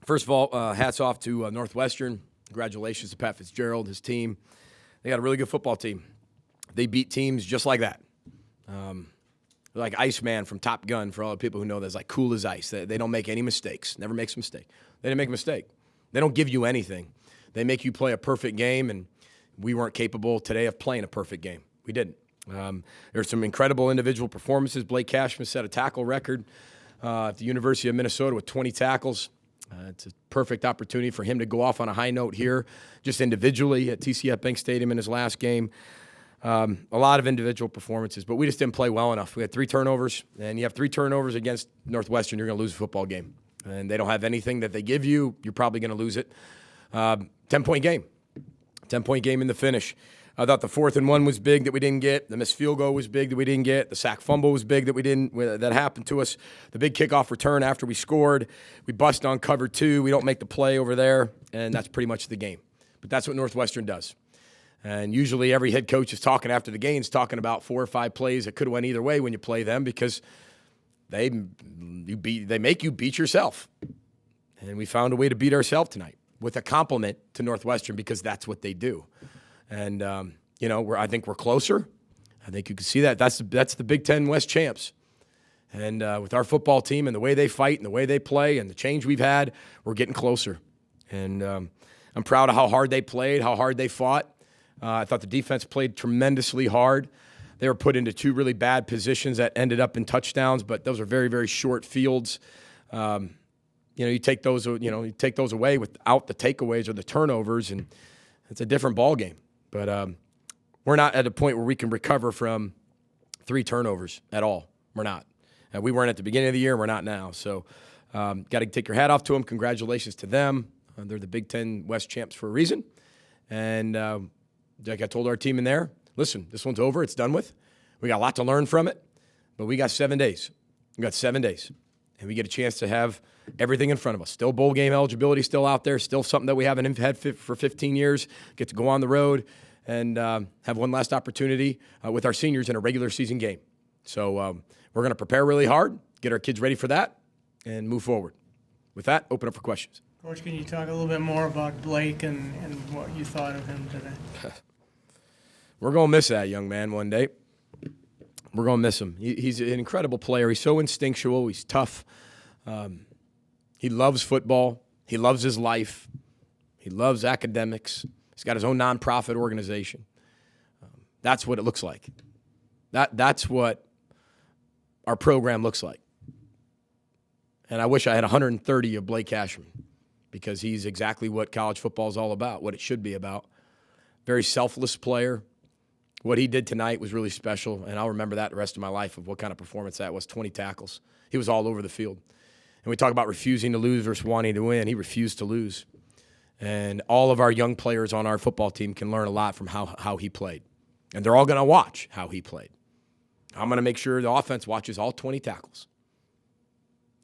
First of all, hats off to Northwestern. Congratulations to Pat Fitzgerald, his team. They got a really good football team. They beat teams just like that. Like Iceman from Top Gun, for all the people who know that's like cool as ice. They don't make any mistakes. Never makes a mistake. They didn't make a mistake. They don't give you anything. They make you play a perfect game, and we weren't capable today of playing a perfect game. We didn't. There's some incredible individual performances. Blake Cashman set a tackle record at the University of Minnesota with 20 tackles. It's a perfect opportunity for him to go off on a high note here, just individually at TCF Bank Stadium in his last game. A lot of individual performances, but we just didn't play well enough. We had 3 turnovers, and you have 3 turnovers against Northwestern, you're going to lose a football game. And they don't have anything that they give you, you're probably going to lose it. 10-point game. 10-point game in the finish. I thought the 4th and 1 was big that we didn't get. The missed field goal was big that we didn't get. The sack fumble was big that happened to us. The big kickoff return after we scored. We bust on cover 2. We don't make the play over there, and that's pretty much the game. But that's what Northwestern does. And usually every head coach is talking after the games, talking about 4 or 5 plays that could have went either way when you play them because they make you beat yourself. And we found a way to beat ourselves tonight with a compliment to Northwestern because that's what they do. And, I think we're closer. I think you can see that. That's the Big Ten West champs. And with our football team and the way they fight and the way they play and the change we've had, we're getting closer. And I'm proud of how hard they played, how hard they fought. I thought the defense played tremendously hard. They were put into 2 really bad positions that ended up in touchdowns, but those are very, very short fields. You take those away without the takeaways or the turnovers, and it's a different ball game. But we're not at a point where we can recover from 3 turnovers at all. We're not. We weren't at the beginning of the year, and we're not now. So got to take your hat off to them. Congratulations to them. They're the Big Ten West champs for a reason. And like I told our team in there, listen, this one's over. It's done with. We got a lot to learn from it, but we got 7 days. We got 7 days, and we get a chance to have everything in front of us. Still bowl game eligibility still out there, still something that we haven't had for 15 years. Get to go on the road and have one last opportunity with our seniors in a regular season game. So we're going to prepare really hard, get our kids ready for that, and move forward. With that, open up for questions. Coach, can you talk a little bit more about Blake and what you thought of him today? We're going to miss that young man one day. We're going to miss him. He's an incredible player. He's so instinctual. He's tough. He loves football. He loves his life. He loves academics. He's got his own nonprofit organization. That's what it looks like. That's what our program looks like. And I wish I had 130 of Blake Cashman because he's exactly what college football is all about, what it should be about. Very selfless player. What he did tonight was really special, and I'll remember that the rest of my life of what kind of performance that was, 20 tackles. He was all over the field. And we talk about refusing to lose versus wanting to win. He refused to lose. And all of our young players on our football team can learn a lot from how he played. And they're all going to watch how he played. I'm going to make sure the offense watches all 20 tackles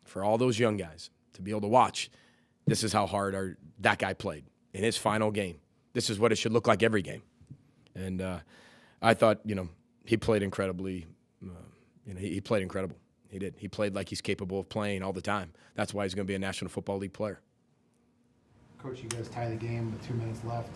for all those young guys to be able to watch. This is how hard that guy played in his final game. This is what it should look like every game. And I thought, he played incredibly. He played incredible. He did. He played like he's capable of playing all the time. That's why he's going to be a National Football League player. Coach, you guys tie the game with 2 minutes left.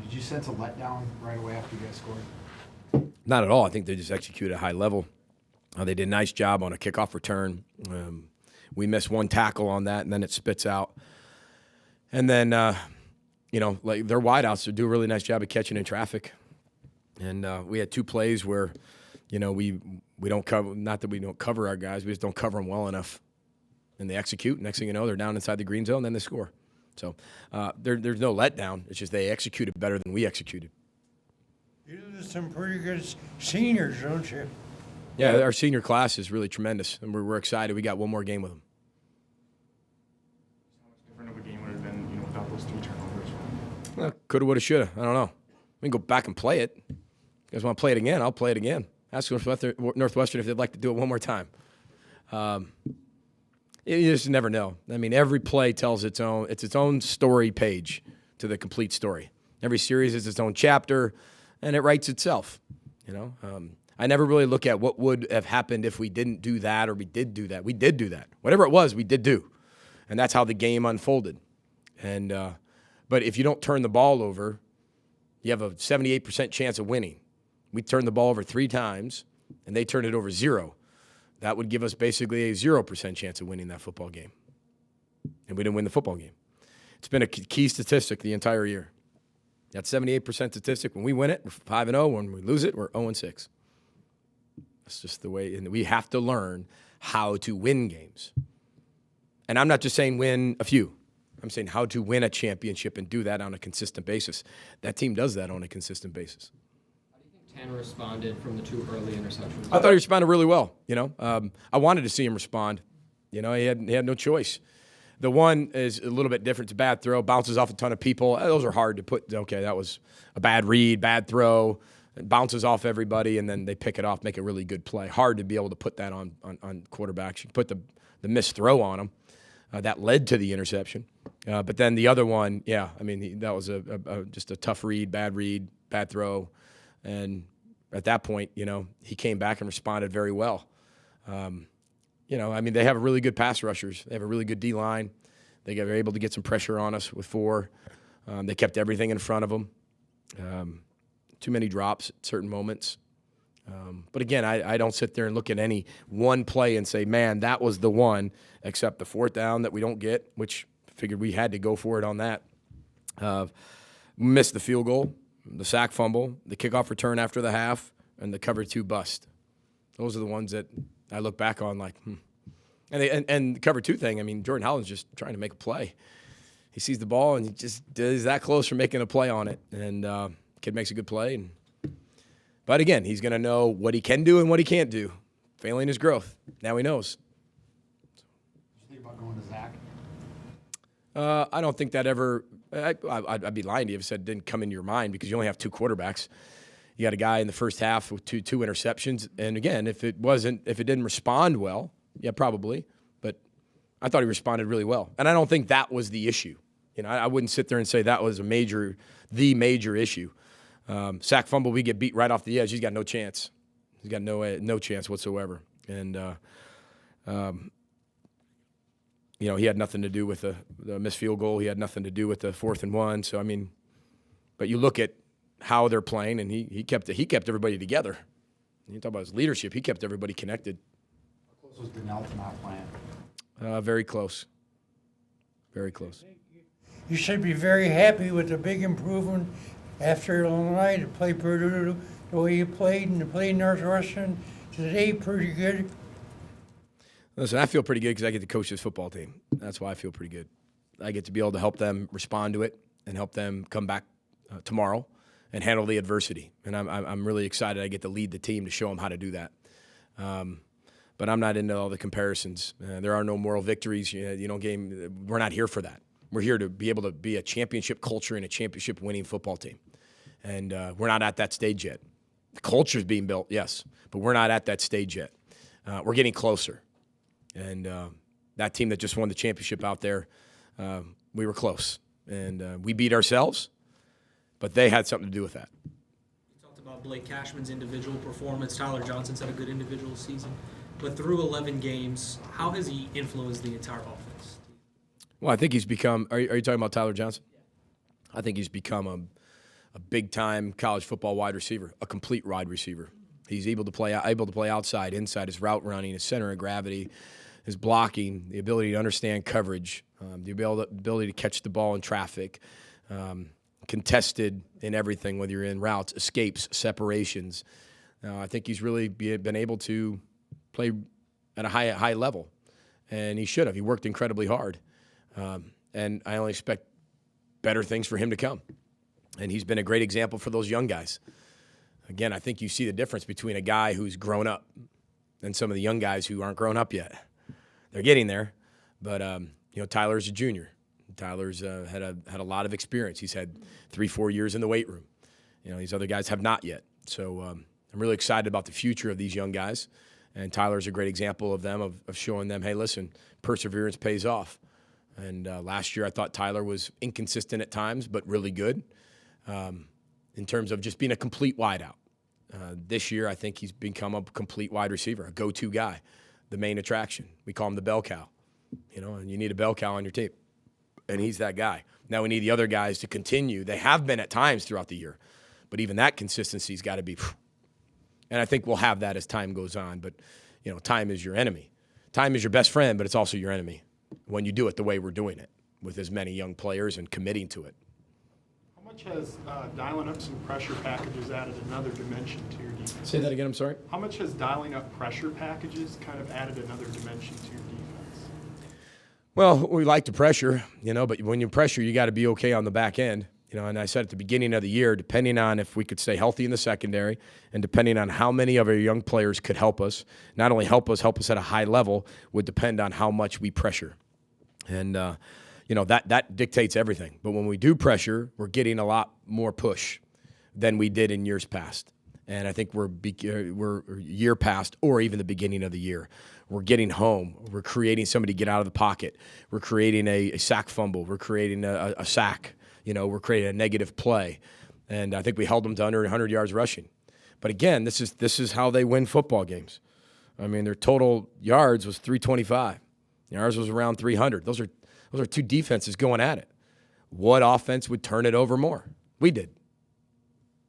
Did you sense a letdown right away after you guys scored? Not at all. I think they just executed at a high level. They did a nice job on a kickoff return. We missed 1 tackle on that, and then it spits out. And then, like their wideouts do a really nice job of catching in traffic. And we had 2 plays where, we don't cover. Not that we don't cover our guys, we just don't cover them well enough. And they execute. Next thing you know, they're down inside the green zone, and then they score. So there's no letdown. It's just they executed better than we executed. You do some pretty good seniors, don't you? Yeah, our senior class is really tremendous, and we're excited. We got 1 more game with them. How much different of a game would it have been, without those 3 turnovers? Well, coulda, woulda, shoulda. I don't know. We can go back and play it. You guys want to play it again? I'll play it again. Ask Northwestern if they'd like to do it one more time. You just never know. I mean, every play tells its own story page to the complete story. Every series is its own chapter, and it writes itself. I never really look at what would have happened if we didn't do that or we did do that. We did do that. Whatever it was, we did do. And that's how the game unfolded. And but if you don't turn the ball over, you have a 78% chance of winning. We turned the ball over 3 times, and they turned it over 0. That would give us basically a 0% chance of winning that football game. And we didn't win the football game. It's been a key statistic the entire year. That 78% statistic, when we win it, we're 5-0. When we lose it, we're 0-6. That's just the way. And we have to learn how to win games. And I'm not just saying win a few. I'm saying how to win a championship and do that on a consistent basis. That team does that on a consistent basis. How do you think Tanner responded from the 2 early interceptions? I thought he responded really well. I wanted to see him respond. He had no choice. The one is a little bit different. It's a bad throw, bounces off a ton of people. Those are hard to put. Okay, that was a bad read, bad throw. It bounces off everybody, and then they pick it off, make a really good play. Hard to be able to put that on quarterbacks. You put the missed throw on them. That led to the interception. But then the other one, that was just a tough read, bad throw. And at that point, he came back and responded very well. They have really good pass rushers. They have a really good D-line. They were able to get some pressure on us with 4. They kept everything in front of them. Too many drops at certain moments. But again, I don't sit there and look at any one play and say, man, that was the one, except the 4th down that we don't get, which I figured we had to go for it on that. Missed the field goal, the sack fumble, the kickoff return after the half, and the cover 2 bust. Those are the ones that I look back on like, And the cover 2 thing, Jordan Holland's just trying to make a play. He sees the ball, and he just is that close from making a play on it. And kid makes a good play. But again, he's going to know what he can do and what he can't do. Failing his growth. Now he knows. Did you think about going to Zach? I don't think that ever I'd be lying to you if I said it didn't come into your mind, because you only have 2 quarterbacks. You got a guy in the first half with two interceptions. And again, if it didn't respond well, yeah, probably. But I thought he responded really well. And I don't think that was the issue. I wouldn't sit there and say that was the major issue. Sack fumble, we get beat right off the edge. He's got no chance. He's got no chance whatsoever. And he had nothing to do with the missed field goal. He had nothing to do with the 4th and 1. So but you look at how they're playing, and he kept everybody together. You talk about his leadership. He kept everybody connected. How close was Donnell to not playing? Very close. Very close. You should be very happy with the big improvement after Illinois to play Purdue the way you played and to play Northwestern today. Pretty good. Listen, I feel pretty good because I get to coach this football team. That's why I feel pretty good. I get to be able to help them respond to it and help them come back tomorrow and handle the adversity. And I'm really excited I get to lead the team to show them how to do that. But I'm not into all the comparisons. There are no moral victories. We're not here for that. We're here to be able to be a championship culture and a championship winning football team. And we're not at that stage yet. The culture's being built, yes, but we're not at that stage yet. We're getting closer. And that team that just won the championship out there, we were close. And we beat ourselves, but they had something to do with that. You talked about Blake Cashman's individual performance. Tyler Johnson's had a good individual season. But through 11 games, how has he influenced the entire offense? Well, I think he's become – are you talking about Tyler Johnson? Yeah. I think he's become a big-time college football wide receiver, a complete wide receiver. He's able to play outside, inside, his route running, his center of gravity, his blocking, the ability to understand coverage, the ability to catch the ball in traffic, contested in everything, whether you're in routes, escapes, separations. I think he's really been able to play at a high level, and he should have. He worked incredibly hard, and I only expect better things for him to come. And he's been a great example for those young guys. Again, I think you see the difference between a guy who's grown up and some of the young guys who aren't grown up yet. They're getting there, but Tyler's a junior. Tyler's had a lot of experience. He's had 3-4 years in the weight room. These other guys have not yet. So I'm really excited about the future of these young guys. And Tyler's a great example of them, of showing them, hey, listen, perseverance pays off. And last year I thought Tyler was inconsistent at times, but really good in terms of just being a complete wideout. This year, I think he's become a complete wide receiver, a go-to guy, the main attraction. We call him the bell cow, and you need a bell cow on your team, and he's that guy. Now we need the other guys to continue. They have been at times throughout the year, but even that consistency's got to be. And I think we'll have that as time goes on. But time is your enemy. Time is your best friend, but it's also your enemy when you do it the way we're doing it with as many young players and committing to it. How much has dialing up some pressure packages added another dimension to your defense? Say that again. I'm sorry. How much has dialing up pressure packages kind of added another dimension to your defense? Well, we like to pressure, but when you pressure, you got to be okay on the back end. And I said at the beginning of the year, depending on if we could stay healthy in the secondary and depending on how many of our young players could help us, not only help us at a high level, would depend on how much we pressure. And, that dictates everything. But when we do pressure, we're getting a lot more push than we did in years past. And I think we're year past or even the beginning of the year. We're getting home. We're creating somebody to get out of the pocket. We're creating a sack fumble. We're creating a sack. We're creating a negative play. And I think we held them to under 100 yards rushing. But again, this is how they win football games. I mean, their total yards was 325. Ours was around 300. Those are two defenses going at it. What offense would turn it over more? We did.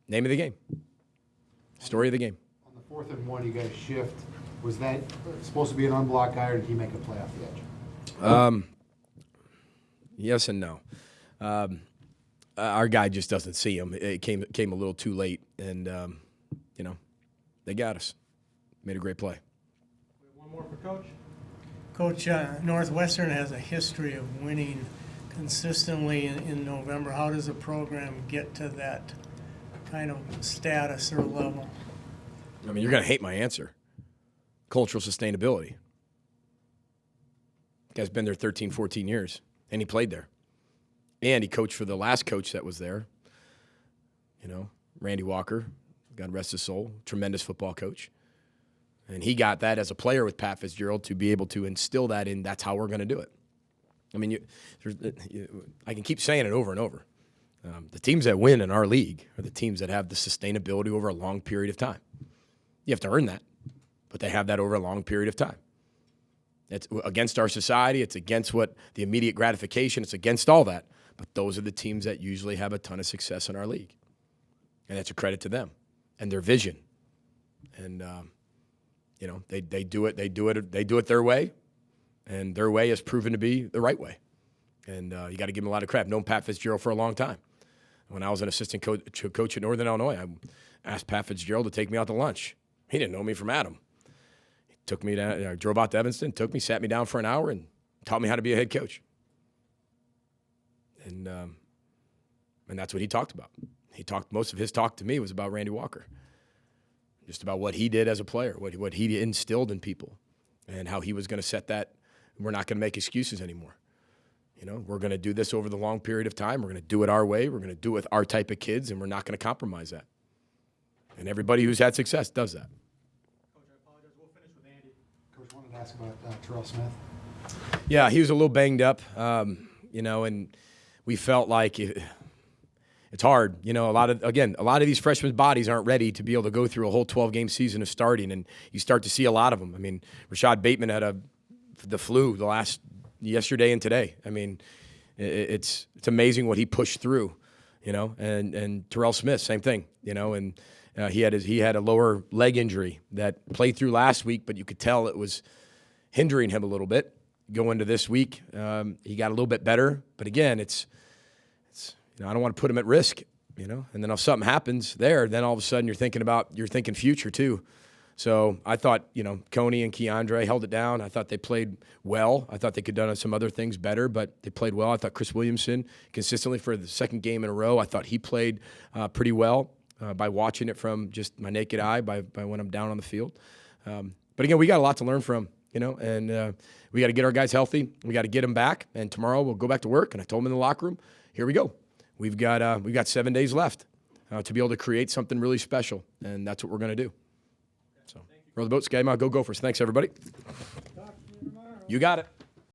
Name of the game. Story of the game. On the 4th and 1, you guys shift. Was that supposed to be an unblocked guy, or did he make a play off the edge? Yes and no. Our guy just doesn't see him. It came a little too late, and they got us. Made a great play. One more for Coach. Coach, Northwestern has a history of winning consistently in November. How does a program get to that kind of status or level? I mean, you're going to hate my answer. Cultural sustainability. The guy's been there 13, 14 years, and he played there. And he coached for the last coach that was there, Randy Walker, God rest his soul, tremendous football coach. And he got that as a player with Pat Fitzgerald to be able to instill that in, that's how we're going to do it. I mean, I can keep saying it over and over. The teams that win in our league are the teams that have the sustainability over a long period of time. You have to earn that, but they have that over a long period of time. It's against our society. It's against what the immediate gratification. It's against all that. But those are the teams that usually have a ton of success in our league. And that's a credit to them and their vision. And, they do it their way. And their way has proven to be the right way. And you got to give them a lot of credit. I've known Pat Fitzgerald for a long time. When I was an assistant coach at Northern Illinois, I asked Pat Fitzgerald to take me out to lunch. He didn't know me from Adam. He took me down, I drove out to Evanston, sat me down for an hour, and taught me how to be a head coach. And that's what he talked about. Most of his talk to me was about Randy Walker, just about what he did as a player, what he instilled in people, and how he was going to set that. We're not going to make excuses anymore. We're going to do this over the long period of time. We're going to do it our way. We're going to do it with our type of kids, and we're not going to compromise that. And everybody who's had success does that. Coach, I apologize. We'll finish with Andy. Coach, wanted to ask about Terrell Smith. Yeah, he was a little banged up, and we felt like it's hard. A lot of these freshmen bodies aren't ready to be able to go through a whole 12-game season of starting, and you start to see a lot of them. I mean, Rashad Bateman had the flu yesterday and today. I mean, it's amazing what he pushed through, and Terrell Smith, same thing, and he had a lower leg injury that played through last week, but you could tell it was hindering him a little bit. Going to this week, he got a little bit better, but again, it's I don't want to put him at risk, and then if something happens there, then all of a sudden you're thinking future too. So I thought, Coney and Keandre held it down. I thought they played well. I thought they could have done some other things better, but they played well. I thought Chris Williamson, consistently for the second game in a row, I thought he played pretty well by watching it from just my naked eye, by when I'm down on the field. But again, we got a lot to learn from, and we got to get our guys healthy. We got to get them back, and tomorrow we'll go back to work. And I told them in the locker room, here we go. We've got 7 days left to be able to create something really special, and that's what we're going to do. So, row the boat, Sky Mile, go Gophers. Thanks, everybody. You got it.